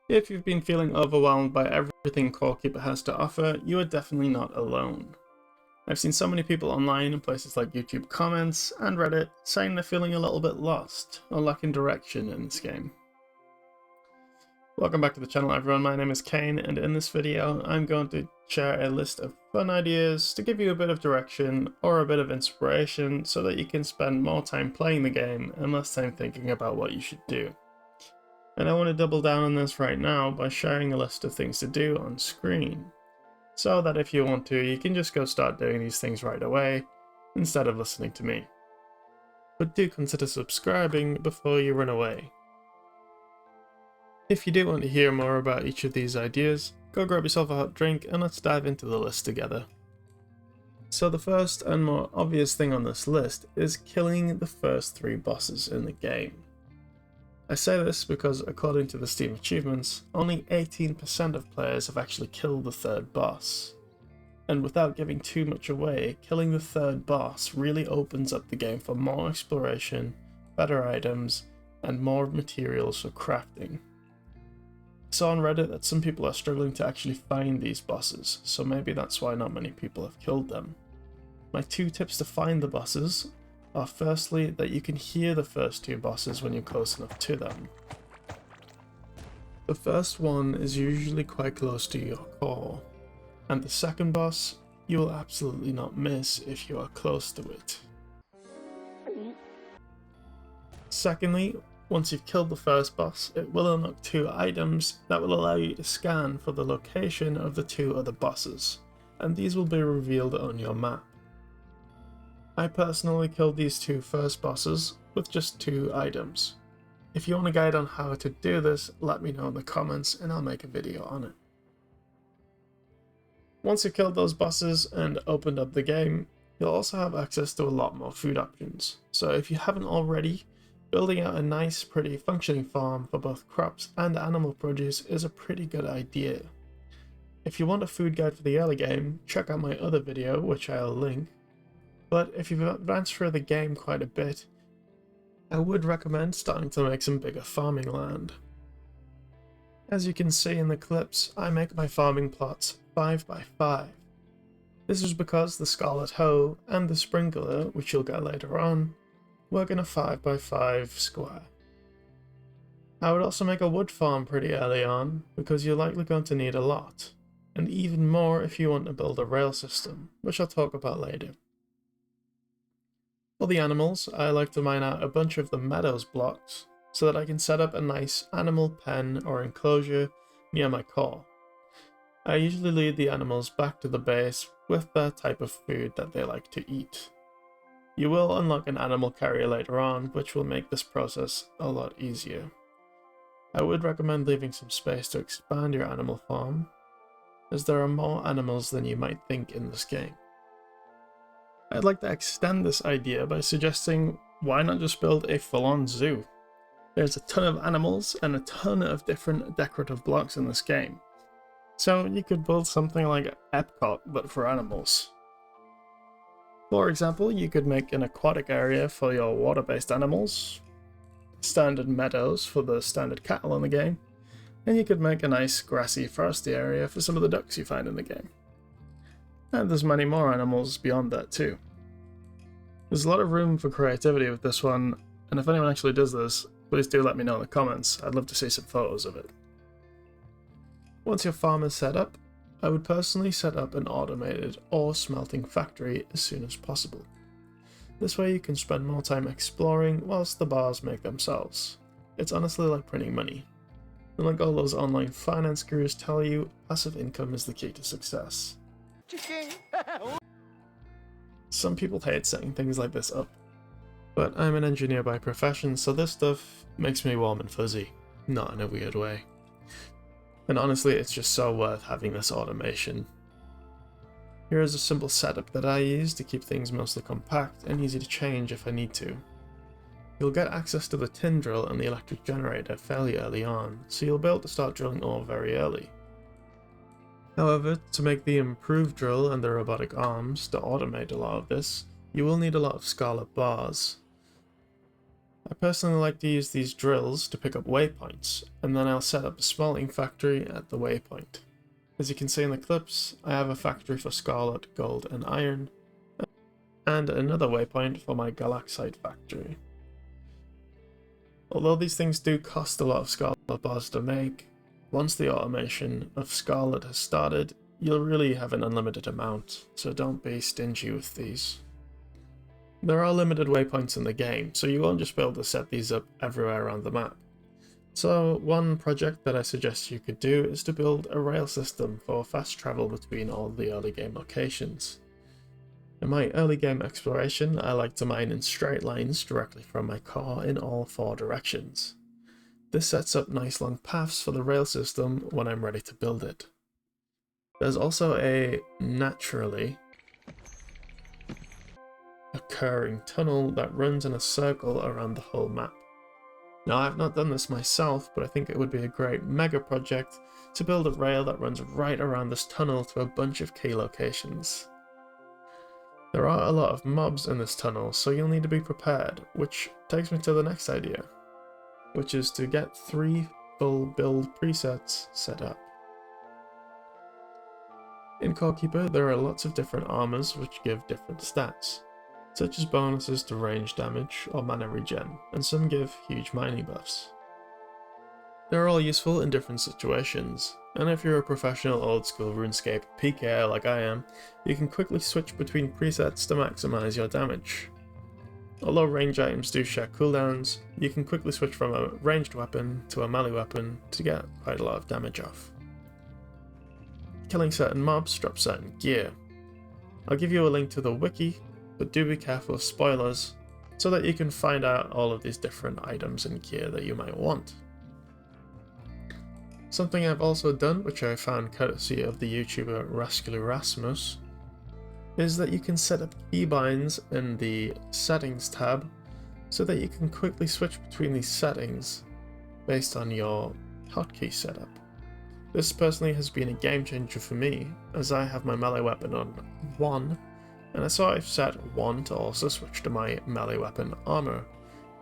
If you've been feeling overwhelmed by everything Core Keeper has to offer, you are definitely not alone. I've seen so many people online in places like YouTube comments and Reddit saying they're feeling a little bit lost or lacking direction in this game. Welcome back to the channel everyone, my name is Kane, and in this video I'm going to share a list of fun ideas to give you a bit of direction or a bit of inspiration so that you can spend more time playing the game and less time thinking about what you should do. And I want to double down on this right now by sharing a list of things to do on screen, so that if you want to, you can just go start doing these things right away instead of listening to me. But do consider subscribing before you run away. If you do want to hear more about each of these ideas, go grab yourself a hot drink and let's dive into the list together. So the first and more obvious thing on this list is killing the first 3 bosses in the game. I say this because according to the Steam achievements, only 18% of players have actually killed the 3rd boss. And without giving too much away, killing the 3rd boss really opens up the game for more exploration, better items, and more materials for crafting. I saw on Reddit that some people are struggling to actually find these bosses, so maybe that's why not many people have killed them. My 2 tips to find the bosses are firstly that you can hear the first 2 bosses when you're close enough to them. The first one is usually quite close to your core, and the second boss you will absolutely not miss if you are close to it. Secondly, once you've killed the first boss, it will unlock 2 items that will allow you to scan for the location of the 2 other bosses, and these will be revealed on your map. I personally killed these 2 first bosses with just 2 items. If you want a guide on how to do this, let me know in the comments and I'll make a video on it. Once you've killed those bosses and opened up the game, you'll also have access to a lot more food options. So if you haven't already, building out a nice, pretty, functioning farm for both crops and animal produce is a pretty good idea. If you want a food guide for the early game, check out my other video, which I'll link. But if you've advanced through the game quite a bit, I would recommend starting to make some bigger farming land. As you can see in the clips, I make my farming plots 5 by 5. This is because the Scarlet Hoe and the Sprinkler, which you'll get later on, work in a 5 by 5 square. I would also make a wood farm pretty early on, because you're likely going to need a lot, and even more if you want to build a rail system, which I'll talk about later. For the animals, I like to mine out a bunch of the meadows blocks, so that I can set up a nice animal pen or enclosure near my core. I usually lead the animals back to the base with the type of food that they like to eat. You will unlock an animal carrier later on, which will make this process a lot easier. I would recommend leaving some space to expand your animal farm, as there are more animals than you might think in this game. I'd like to extend this idea by suggesting why not just build a full-on zoo? There's a ton of animals and a ton of different decorative blocks in this game, so you could build something like Epcot but for animals. For example, you could make an aquatic area for your water-based animals, standard meadows for the standard cattle in the game, and you could make a nice grassy foresty area for some of the ducks you find in the game. And there's many more animals beyond that too. There's a lot of room for creativity with this one, and if anyone actually does this, please do let me know in the comments. I'd love to see some photos of it. Once your farm is set up, I would personally set up an automated ore smelting factory as soon as possible. This way you can spend more time exploring whilst the bars make themselves. It's honestly like printing money. And like all those online finance gurus tell you, passive income is the key to success. Some people hate setting things like this up, but I'm an engineer by profession, so this stuff makes me warm and fuzzy, not in a weird way. And honestly, it's just so worth having this automation. Here is a simple setup that I use to keep things mostly compact and easy to change if I need to. You'll get access to the tin drill and the electric generator fairly early on, so you'll be able to start drilling ore very early. However, to make the improved drill and the robotic arms to automate a lot of this, you will need a lot of scarlet bars. I personally like to use these drills to pick up waypoints, and then I'll set up a smelting factory at the waypoint. As you can see in the clips, I have a factory for scarlet, gold and iron, and another waypoint for my galaxite factory. Although these things do cost a lot of scarlet bars to make, once the automation of scarlet has started, you'll really have an unlimited amount, so don't be stingy with these. There are limited waypoints in the game, so you won't just be able to set these up everywhere around the map. So one project that I suggest you could do is to build a rail system for fast travel between all the early game locations. In my early game exploration, I like to mine in straight lines directly from my core in all 4 directions. This sets up nice long paths for the rail system when I'm ready to build it. There's also a naturally occurring tunnel that runs in a circle around the whole map. Now, I've not done this myself, but I think it would be a great mega project to build a rail that runs right around this tunnel to a bunch of key locations. There are a lot of mobs in this tunnel, so you'll need to be prepared, which takes me to the next idea, which is to get 3 full build presets set up. In Core Keeper, there are lots of different armors which give different stats, such as bonuses to range damage or mana regen, and some give huge mining buffs. They're all useful in different situations, and if you're a professional old school RuneScape PKer like I am, you can quickly switch between presets to maximize your damage. Although range items do share cooldowns, you can quickly switch from a ranged weapon to a melee weapon to get quite a lot of damage off. Killing certain mobs drops certain gear. I'll give you a link to the wiki, but do be careful of spoilers, so that you can find out all of these different items and gear that you might want. Something I've also done, which I found courtesy of the YouTuber Rascularasmus, is that you can set up keybinds in the settings tab so that you can quickly switch between these settings based on your hotkey setup. This personally has been a game changer for me, as I have my melee weapon on 1, and I saw I've set 1 to also switch to my melee weapon armor,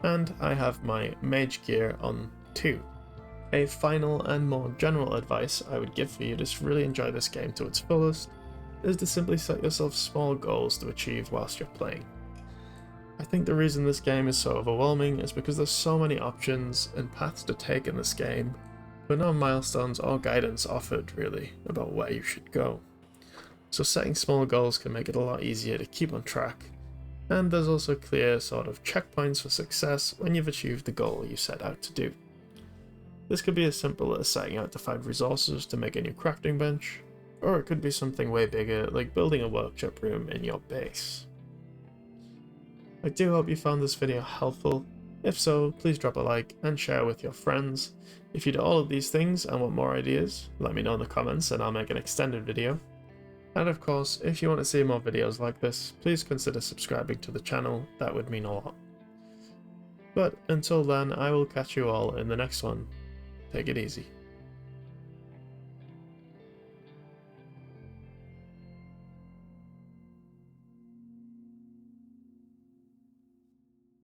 and I have my mage gear on 2. A final and more general advice I would give for you to really enjoy this game to its fullest is to simply set yourself small goals to achieve whilst you're playing. I think the reason this game is so overwhelming is because there's so many options and paths to take in this game, but no milestones or guidance offered really about where you should go. So setting small goals can make it a lot easier to keep on track, and there's also clear sort of checkpoints for success when you've achieved the goal you set out to do. This could be as simple as setting out to find resources to make a new crafting bench, or it could be something way bigger like building a workshop room in your base. I do hope you found this video helpful. If so, please drop a like and share with your friends. If you do all of these things and want more ideas, let me know in the comments and I'll make an extended video. And of course, if you want to see more videos like this, please consider subscribing to the channel, that would mean a lot. But until then, I will catch you all in the next one. Take it easy.